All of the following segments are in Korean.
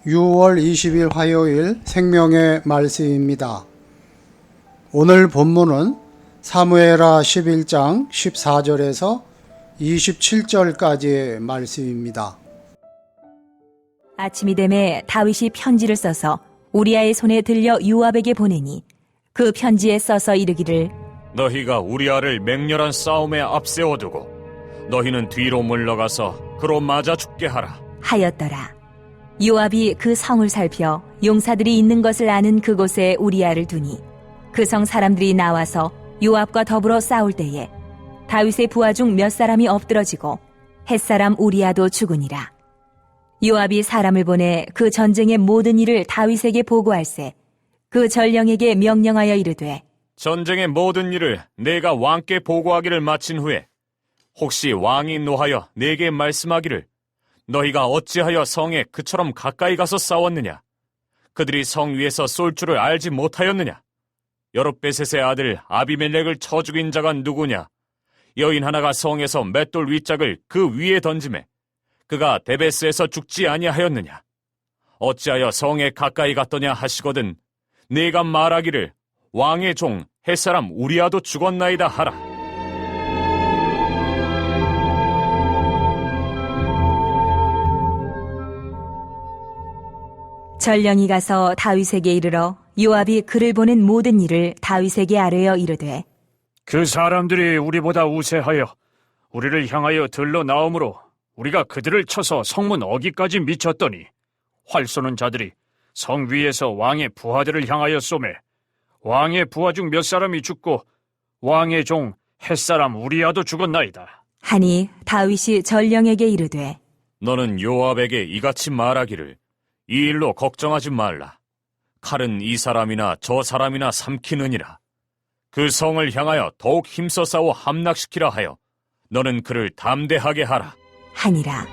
(6월 20일) 화요일 생명의 말씀입니다. 오늘 본문은 사무엘하 11장 14절에서 27절까지의 말씀입니다. 아침이 되매 다윗이 편지를 써서 우리아의 손에 들려 요압에게 보내니 그 편지에 써서 이르기를 너희가 우리아를 맹렬한 싸움에 앞세워두고 너희는 뒤로 물러가서 그로 맞아 죽게 하라 하였더라. 요압이 그 성을 살펴 용사들이 있는 것을 아는 그곳에 우리아를 두니 그 성 사람들이 나와서 요압과 더불어 싸울 때에 다윗의 부하 중 몇 사람이 엎드러지고 햇사람 우리아도 죽으니라. 요압이 사람을 보내 그 전쟁의 모든 일을 다윗에게 보고할세 그 전령에게 명령하여 이르되 전쟁의 모든 일을 내가 왕께 보고하기를 마친 후에 혹시 왕이 노하여 내게 말씀하기를 너희가 어찌하여 성에 그처럼 가까이 가서 싸웠느냐? 그들이 성 위에서 쏠 줄을 알지 못하였느냐? 여롯베셋의 아들 아비멜렉을 쳐 죽인 자가 누구냐? 여인 하나가 성에서 맷돌 윗짝을 그 위에 던지매 그가 데베스에서 죽지 아니하였느냐? 어찌하여 성에 가까이 갔더냐 하시거든 네가 말하기를 왕의 종 햇사람 우리아도 죽었나이다 하라. 전령이 가서 다윗에게 이르러 요압이 그를 보낸 모든 일을 다윗에게 아뢰어 이르되 그 사람들이 우리보다 우세하여 우리를 향하여 들러 나오므로 우리가 그들을 쳐서 성문 어기까지 미쳤더니 활 쏘는 자들이 성 위에서 왕의 부하들을 향하여 쏘매 왕의 부하 중 몇 사람이 죽고 왕의 종 햇사람 우리아도 죽었나이다 하니 다윗이 전령에게 이르되 너는 요압에게 이같이 말하기를 이 일로 걱정하지 말라. 칼은 이 사람이나 저 사람이나 삼키느니라. 그 성을 향하여 더욱 힘써 싸워 함락시키라 하여 너는 그를 담대하게 하라. 하니라.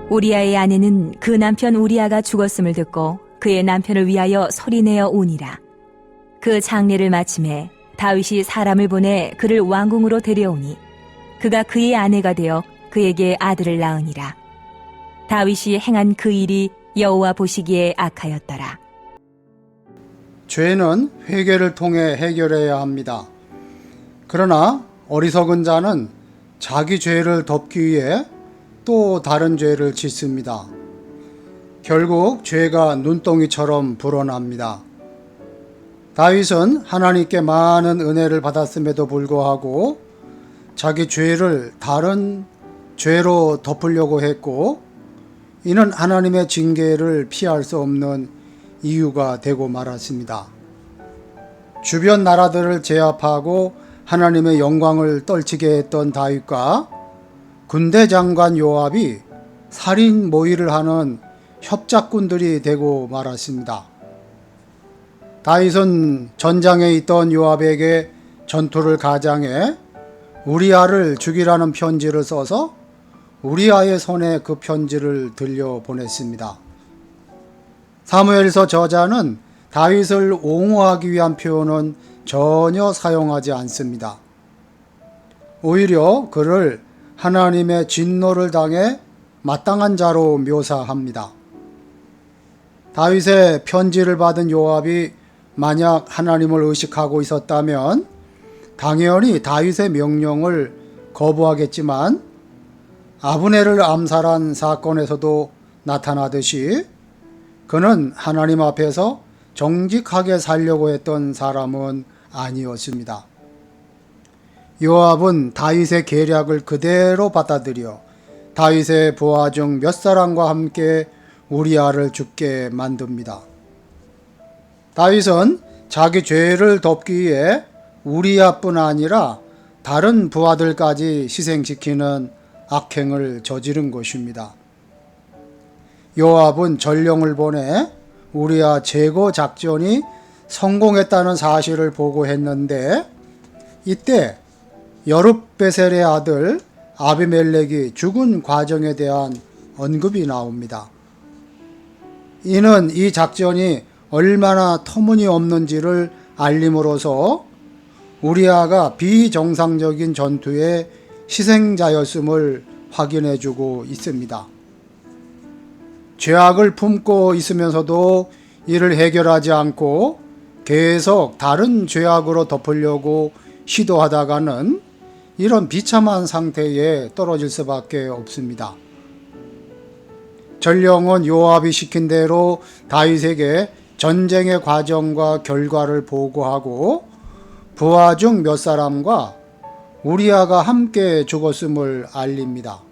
우리아의 아내는 그 남편 우리아가 죽었음을 듣고 그의 남편을 위하여 소리내어 우니라. 그 장례를 마침에 다윗이 사람을 보내 그를 왕궁으로 데려오니 그가 그의 아내가 되어 그에게 아들을 낳으니라. 다윗이 행한 그 일이 여호와 보시기에 악하였더라. 죄는 회개를 통해 해결해야 합니다. 그러나 어리석은 자는 자기 죄를 덮기 위해 또 다른 죄를 짓습니다. 결국 죄가 눈덩이처럼 불어납니다. 다윗은 하나님께 많은 은혜를 받았음에도 불구하고 자기 죄를 다른 죄로 덮으려고 했고 이는 하나님의 징계를 피할 수 없는 이유가 되고 말았습니다. 주변 나라들을 제압하고 하나님의 영광을 떨치게 했던 다윗과 군대 장관 요압이 살인 모의를 하는 협작꾼들이 되고 말았습니다. 다윗은 전장에 있던 요압에게 전투를 가장해 우리아를 죽이라는 편지를 써서 우리아의 손에 그 편지를 들려 보냈습니다. 사무엘서 저자는 다윗을 옹호하기 위한 표현은 전혀 사용하지 않습니다. 오히려 그를 하나님의 진노를 당해 마땅한 자로 묘사합니다. 다윗의 편지를 받은 요압이 만약 하나님을 의식하고 있었다면 당연히 다윗의 명령을 거부하겠지만 아브넬을 암살한 사건에서도 나타나듯이 그는 하나님 앞에서 정직하게 살려고 했던 사람은 아니었습니다. 요압은 다윗의 계략을 그대로 받아들여 다윗의 부하 중 몇 사람과 함께 우리아를 죽게 만듭니다. 다윗은 자기 죄를 덮기 위해 우리아뿐 아니라 다른 부하들까지 희생시키는 악행을 저지른 것입니다. 요압은 전령을 보내 우리아 제거 작전이 성공했다는 사실을 보고했는데 이때 여룹베셀의 아들 아비멜렉이 죽은 과정에 대한 언급이 나옵니다. 이는 이 작전이 얼마나 터무니없는지를 알림으로써 우리아가 비정상적인 전투의 희생자였음을 확인해주고 있습니다. 죄악을 품고 있으면서도 이를 해결하지 않고 계속 다른 죄악으로 덮으려고 시도하다가는 이런 비참한 상태에 떨어질 수밖에 없습니다. 전령은 요압이 시킨 대로 다윗에게 전쟁의 과정과 결과를 보고하고 부하 중 몇 사람과 우리아가 함께 죽었음을 알립니다.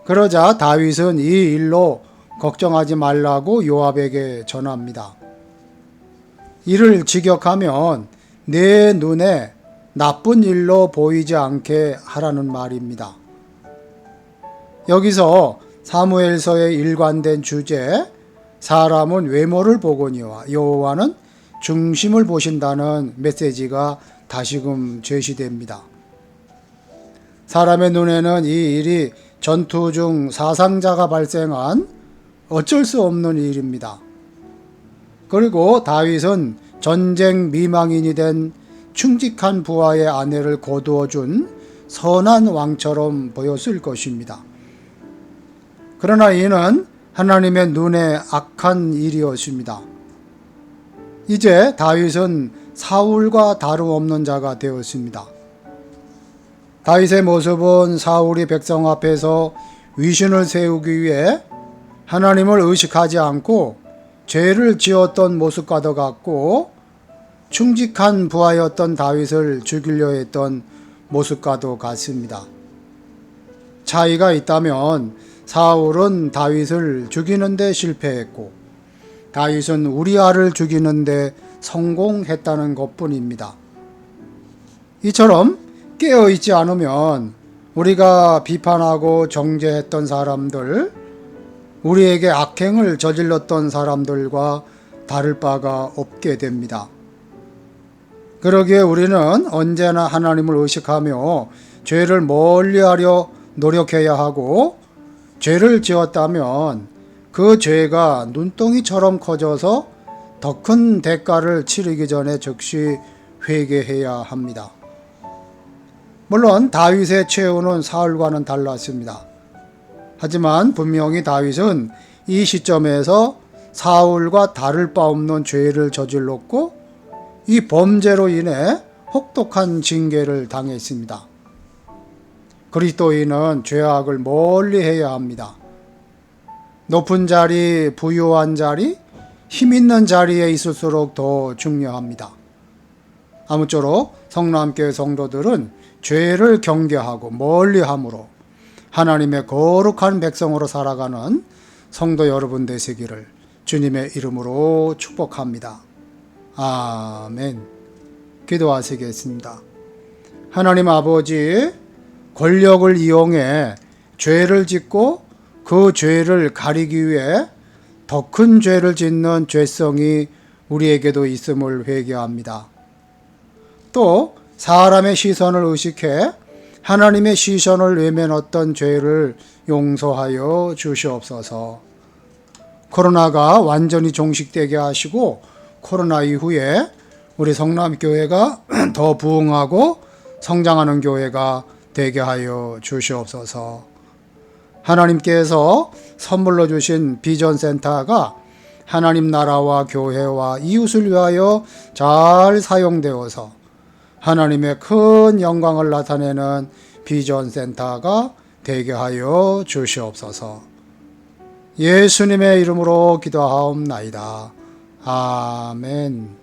그러자 다윗은 이 일로 걱정하지 말라고 요압에게 전합니다. 이를 직역하면 내 눈에 나쁜 일로 보이지 않게 하라는 말입니다. 여기서 사무엘서에 일관된 주제, 사람은 외모를 보거니와 여호와는 중심을 보신다는 메시지가 다시금 제시됩니다. 사람의 눈에는 이 일이 전투 중 사상자가 발생한 어쩔 수 없는 일입니다. 그리고 다윗은 전쟁 미망인이 된 충직한 부하의 아내를 거두어 준 선한 왕처럼 보였을 것입니다. 그러나 이는 하나님의 눈에 악한 일이었습니다. 이제 다윗은 사울과 다름없는 자가 되었습니다. 다윗의 모습은 사울이 백성 앞에서 위신을 세우기 위해 하나님을 의식하지 않고 죄를 지었던 모습과도 같고 충직한 부하였던 다윗을 죽이려 했던 모습과도 같습니다. 차이가 있다면 사울은 다윗을 죽이는 데 실패했고 다윗은 우리아를 죽이는 데 성공했다는 것뿐입니다. 이처럼 깨어있지 않으면 우리가 비판하고 정죄했던 사람들, 우리에게 악행을 저질렀던 사람들과 다를 바가 없게 됩니다. 그러기에 우리는 언제나 하나님을 의식하며 죄를 멀리하려 노력해야 하고, 죄를 지었다면 그 죄가 눈덩이처럼 커져서 더 큰 대가를 치르기 전에 즉시 회개해야 합니다. 물론 다윗의 최후는 사울과는 달랐습니다. 하지만 분명히 다윗은 이 시점에서 사울과 다를 바 없는 죄를 저질렀고 이 범죄로 인해 혹독한 징계를 당했습니다. 그리스도인은 죄악을 멀리해야 합니다. 높은 자리, 부유한 자리, 힘 있는 자리에 있을수록 더 중요합니다. 아무쪼록 성남교회 성도들은 죄를 경계하고 멀리함으로 하나님의 거룩한 백성으로 살아가는 성도 여러분 되시기를 주님의 이름으로 축복합니다. 아멘. 기도하시겠습니다. 하나님 아버지, 권력을 이용해 죄를 짓고 그 죄를 가리기 위해 더 큰 죄를 짓는 죄성이 우리에게도 있음을 회개합니다. 또 사람의 시선을 의식해 하나님의 시선을 외면했던 죄를 용서하여 주시옵소서. 코로나가 완전히 종식되게 하시고 코로나 이후에 우리 성남교회가 더 부흥하고 성장하는 교회가 되게 하여 주시옵소서. 하나님께서 선물로 주신 비전센터가 하나님 나라와 교회와 이웃을 위하여 잘 사용되어서 하나님의 큰 영광을 나타내는 비전센터가 되게 하여 주시옵소서. 예수님의 이름으로 기도하옵나이다. 아멘.